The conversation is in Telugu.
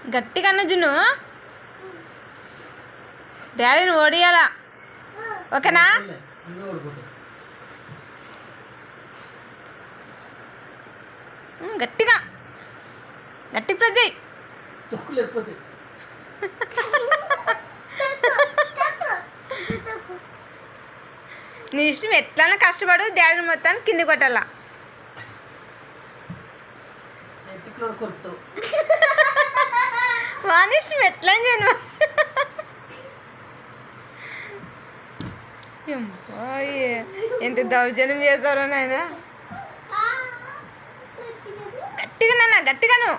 గట్టిగా అన్న జున్ను డాడీని ఓడియాలా ఓకేనా గట్టిగా గట్టి ప్రెస్ చేయి నీ ఇష్టం ఎట్లన్నా కష్టపడు డాడీని మొత్తాన్ని కింది కొట్టాలా వాని ఇష్టం ఎట్లా చేయను ఎంత దౌర్జన్యం చేశారో నాయన గట్టిగా నాన్న గట్టిగాను